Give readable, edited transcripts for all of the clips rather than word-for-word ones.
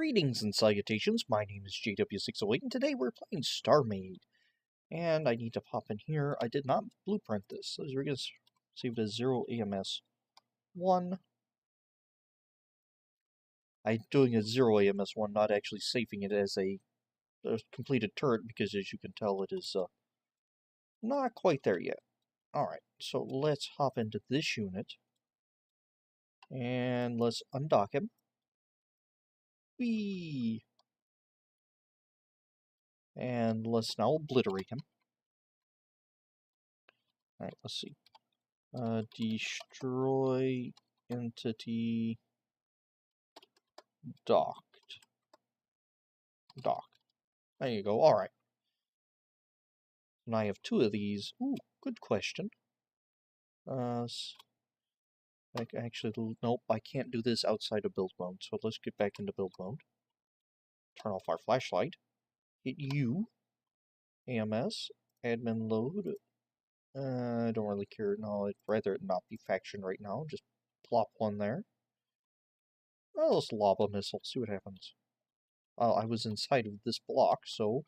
Greetings and salutations, my name is JW608 and today we're playing StarMade. And I need to pop in here. I did not blueprint this, so we're going to save it as 0 AMS 1. I'm doing a 0 AMS 1, not actually saving it as a completed turret because as you can tell it is not quite there yet. Alright, so let's hop into this unit and let's undock him. Whee! And let's now obliterate him. Alright, let's see. Destroy entity docked. Dock. There you go. Alright. And I have 2 of these. Ooh, good question. Actually, nope, I can't do this outside of build mode, so let's get back into build mode. Turn off our flashlight. Hit U. AMS. Admin load. I don't really care. No, I'd rather it not be faction right now. Just plop one there. Well, let's lob a missile. See what happens. I was inside of this block, so...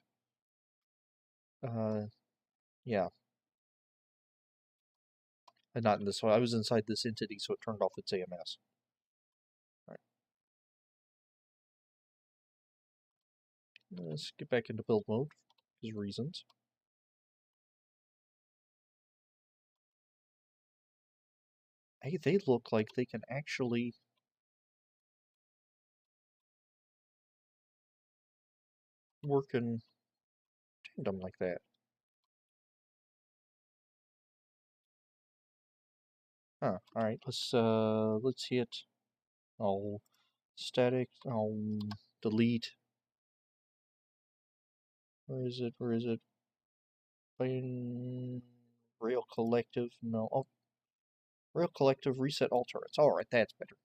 yeah. Not in this one. I was inside this entity, so it turned off its AMS. Alright. Let's get back into build mode. There's reasons. Hey, they look like they can actually... work in tandem like that. Huh, alright, let's hit... oh, static, delete. Where is it, where is it? Rail collective, no, oh. Rail collective, reset all turrets. Alright, that's better.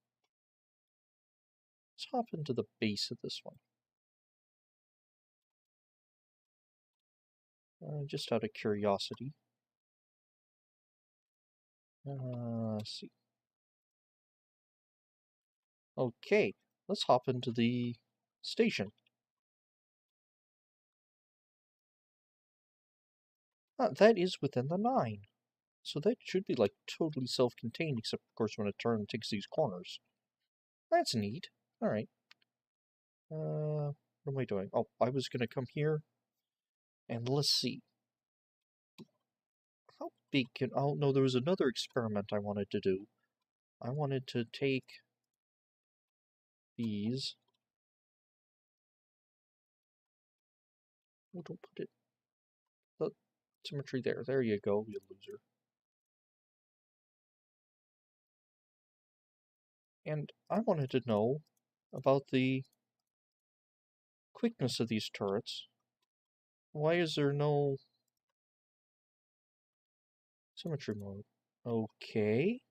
Let's hop into the base of this one. Just out of curiosity. Let's see. Okay, let's hop into the station. That is within the 9. So that should be like totally self-contained, except of course when it turns takes these corners. That's neat. Alright. What am I doing? Oh, I was gonna come here. And let's see. How big can... oh, no, there was another experiment I wanted to do. I wanted to take these. Oh, don't put it... the symmetry there. There you go, you loser. And I wanted to know about the quickness of these turrets. Why is there no symmetry mode? Okay.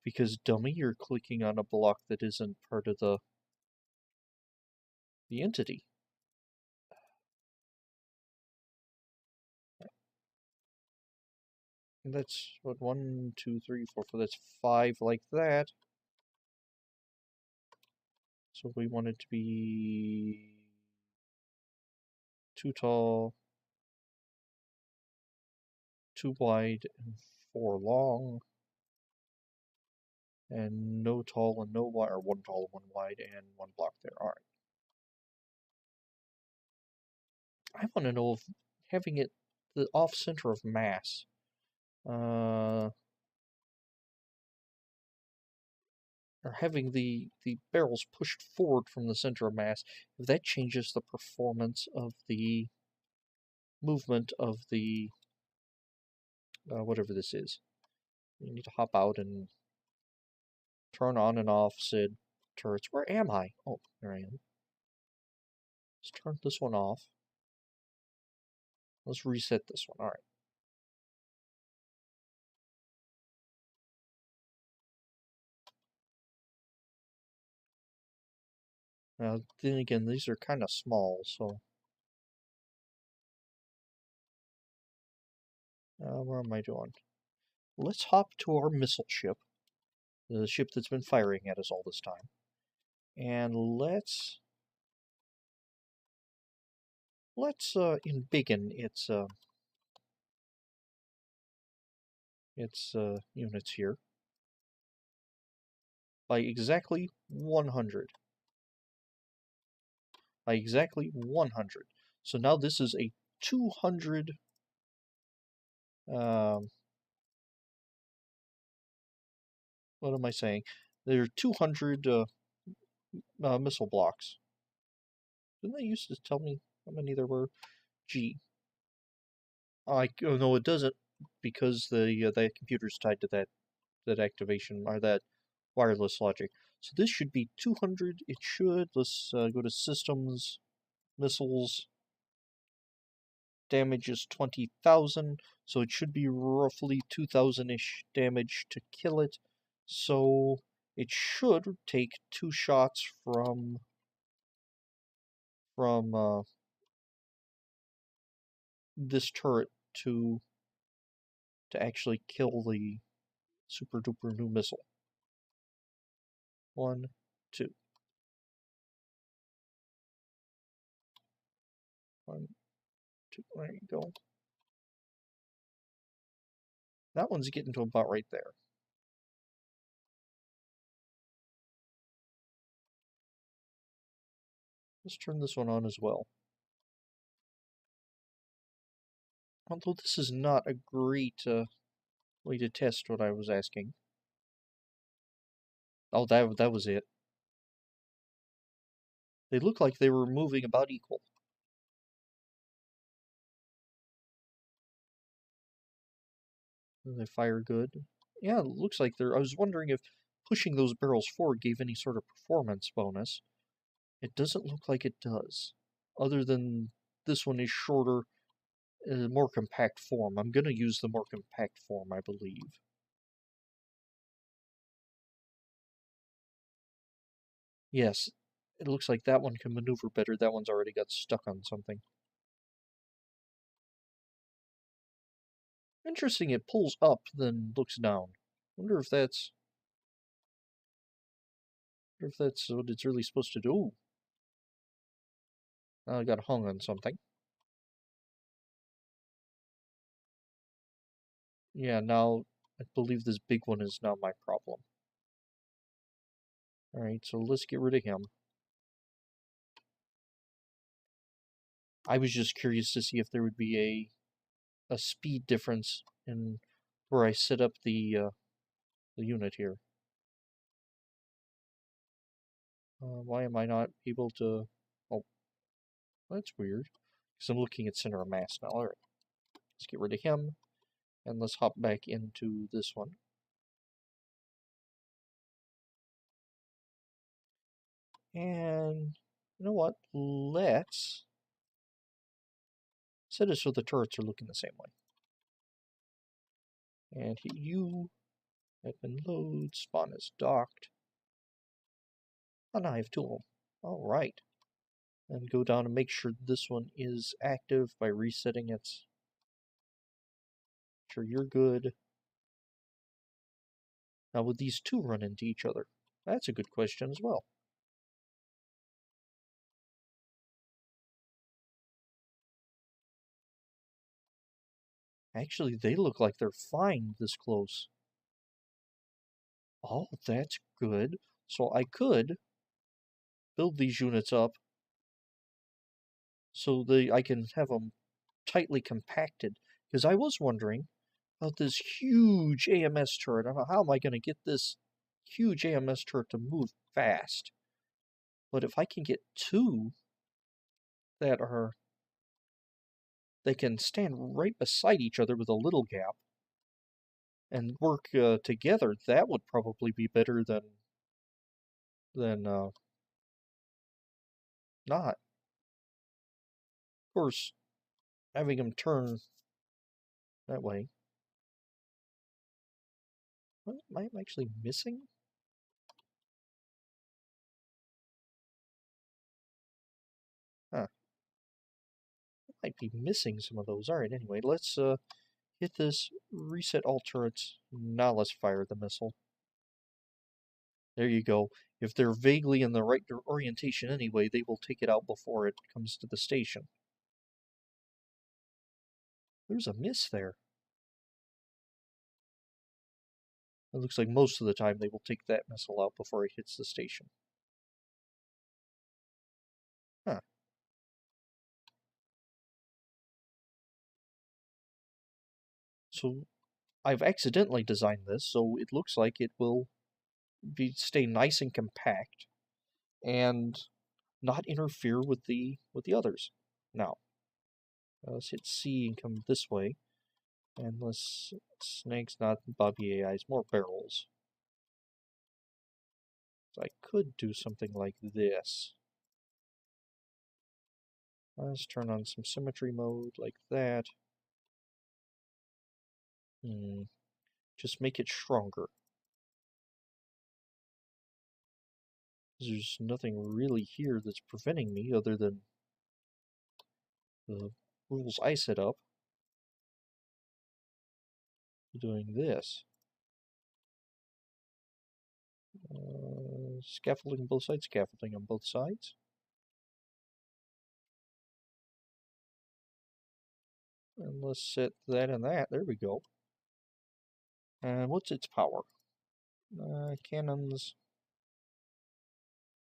Because, dummy, you're clicking on a block that isn't part of the entity. And that's, what, 1, 2, 3, 4, 4, that's 5 like that. So we want it to be 2 tall, 2 wide, and 4 long. And no tall and no wide, or 1 tall, 1 wide, and 1 block there. Alright. I want to know if having it the off-center of mass, or having the barrels pushed forward from the center of mass, if that changes the performance of the movement of the whatever this is. You need to hop out and turn on and off said turrets. Where am I? Oh, there I am. Let's turn this one off. Let's reset this one. Alright. Now, then again, these are kind of small, so... where am I doing? Let's hop to our missile ship. The ship that's been firing at us all this time. And let's Let's embiggen its units here by exactly 100. By exactly 100. So now this is a 200. What am I saying? There are 200 missile blocks. Didn't they used to tell me how many there were? G. Oh no, it doesn't, because the computer's tied to that activation or that wireless logic. So this should be 200. It should. Let's go to systems, missiles. Damage is 20,000, so it should be roughly 2,000-ish damage to kill it. So it should take 2 shots from this turret to actually kill the super duper new missile. 1, 2. 1, 2. There you go. That one's getting to about right there. Let's turn this one on as well. Although this is not a great way to test what I was asking. Oh, that was it. They look like they were moving about equal. They fire good. Yeah, it looks like they're... I was wondering if pushing those barrels forward gave any sort of performance bonus. It doesn't look like it does. Other than this one is shorter, more compact form. I'm going to use the more compact form, I believe. Yes, it looks like that one can maneuver better. That one's already got stuck on something. Interesting, it pulls up, then looks down. Wonder if that's what it's really supposed to do. I got hung on something. Yeah, now I believe this big one is now my problem. Alright, so let's get rid of him. I was just curious to see if there would be a speed difference in where I set up the unit here. Why am I not able to... Oh, that's weird. Because I'm looking at center of mass now. Alright, let's get rid of him. And let's hop back into this one. And you know what? Let's set it so the turrets are looking the same way. And hit U. Admin load. Spawn is docked. Oh, now I have 2 of them. Alright. And go down and make sure this one is active by resetting it. Sure you're good. Now would these 2 run into each other? That's a good question as well. Actually, they look like they're fine this close. Oh, that's good. So I could build these units up so I can have them tightly compacted. Because I was wondering about this huge AMS turret. How am I going to get this huge AMS turret to move fast? But if I can get 2 that they can stand right beside each other with a little gap and work together, that would probably be better than not. Of course, having them turn that way. What am I actually missing? Huh. I might be missing some of those. Alright, anyway, let's hit this, reset all turrets. Now let's fire the missile. There you go. If they're vaguely in the right orientation anyway, they will take it out before it comes to the station. There's a miss there. It looks like most of the time they will take that missile out before it hits the station. Huh. So I've accidentally designed this so it looks like it will stay nice and compact and not interfere with the others. Now, let's hit C and come this way. And let's snakes, not Bobby AIs, more barrels. So I could do something like this. Let's turn on some symmetry mode like that. Just make it stronger. There's nothing really here that's preventing me other than the rules I set up. Doing this. Scaffolding on both sides, scaffolding on both sides. And let's set that and that. There we go. And what's its power? Cannons.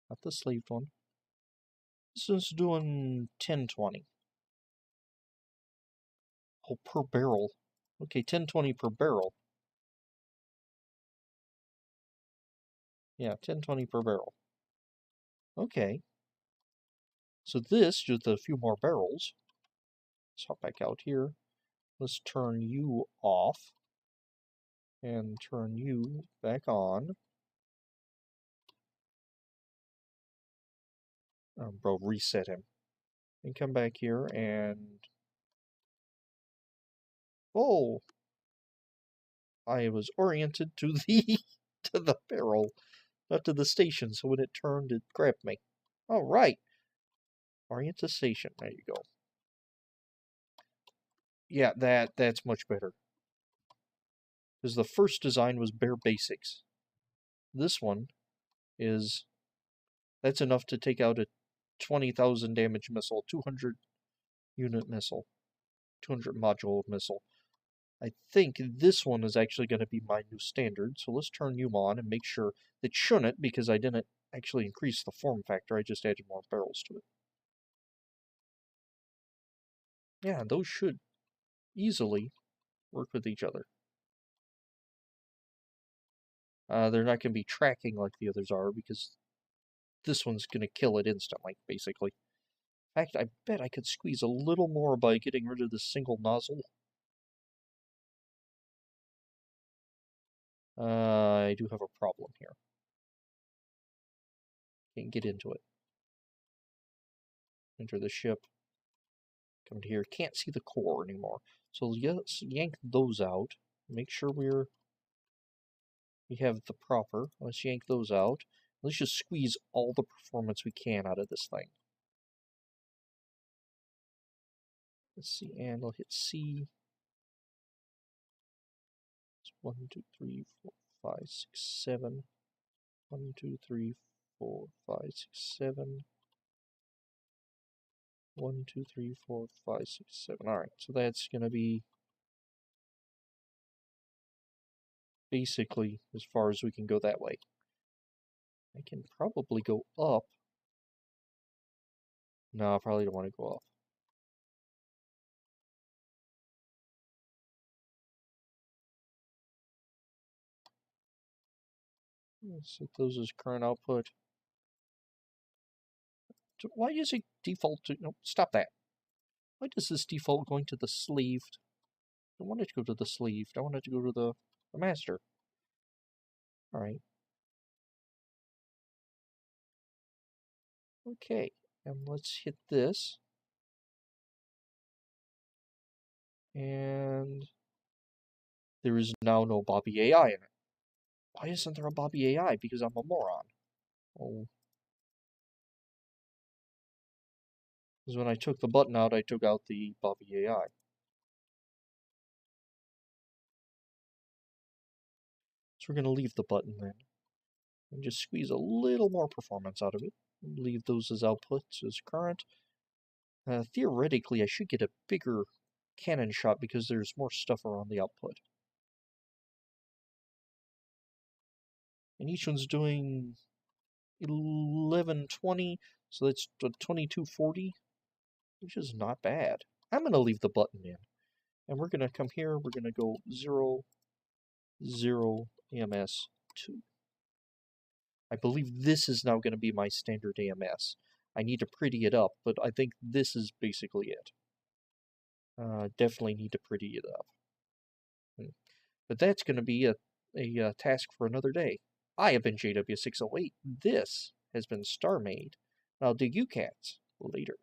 Not the sleeved one. This is doing 1020. Oh, per barrel. Okay, 1020 per barrel. Yeah, 1020 per barrel. Okay. So this, just a few more barrels. Let's hop back out here. Let's turn you off. And turn you back on. Bro, reset him. And come back here and... Oh! I was oriented to the to the barrel, not to the station, so when it turned, it grabbed me. Alright. Orient to station. There you go. Yeah, that's much better. Because the first design was bare basics. This one is... That's enough to take out a 20,000 damage missile, 200 unit missile, 200 module missile. I think this one is actually going to be my new standard, so let's turn you on and make sure it shouldn't, because I didn't actually increase the form factor, I just added more barrels to it. Yeah, those should easily work with each other. They're not going to be tracking like the others are, because this one's going to kill it instantly, basically. In fact, I bet I could squeeze a little more by getting rid of the single nozzle. I do have a problem here. Can't get into it. Enter the ship. Come to here. Can't see the core anymore. So let's yank those out. Make sure we have the proper. Let's yank those out. Let's just squeeze all the performance we can out of this thing. Let's see, and I'll hit C. 1, 2, 3, 4, 5, 6, 7. 1, 2, 3, 4, 5, 6, 7. 1, 2, 3, 4, 5, 6, 7. Alright, so that's going to be basically as far as we can go that way. I can probably go up. No, I probably don't want to go up. Let's set those as current output. Why does it default to... No, stop that. Why does this default going to the sleeved? I don't want it to go to the sleeved. I want it to go to the master. Alright. Okay, and let's hit this. And there is now no Bobby AI in it. Why isn't there a Bobby AI? Because I'm a moron. Oh. Because when I took the button out, I took out the Bobby AI. So we're going to leave the button then. And just squeeze a little more performance out of it. Leave those as outputs as current. Theoretically, I should get a bigger cannon shot because there's more stuff around the output. And each one's doing 1120, so that's 2240, which is not bad. I'm going to leave the button in. And we're going to come here, we're going to go 0, 0, AMS 2. I believe this is now going to be my standard AMS. I need to pretty it up, but I think this is basically it. Definitely need to pretty it up. But that's going to be a task for another day. I have been JW608. This has been StarMade. I'll dig you cats later.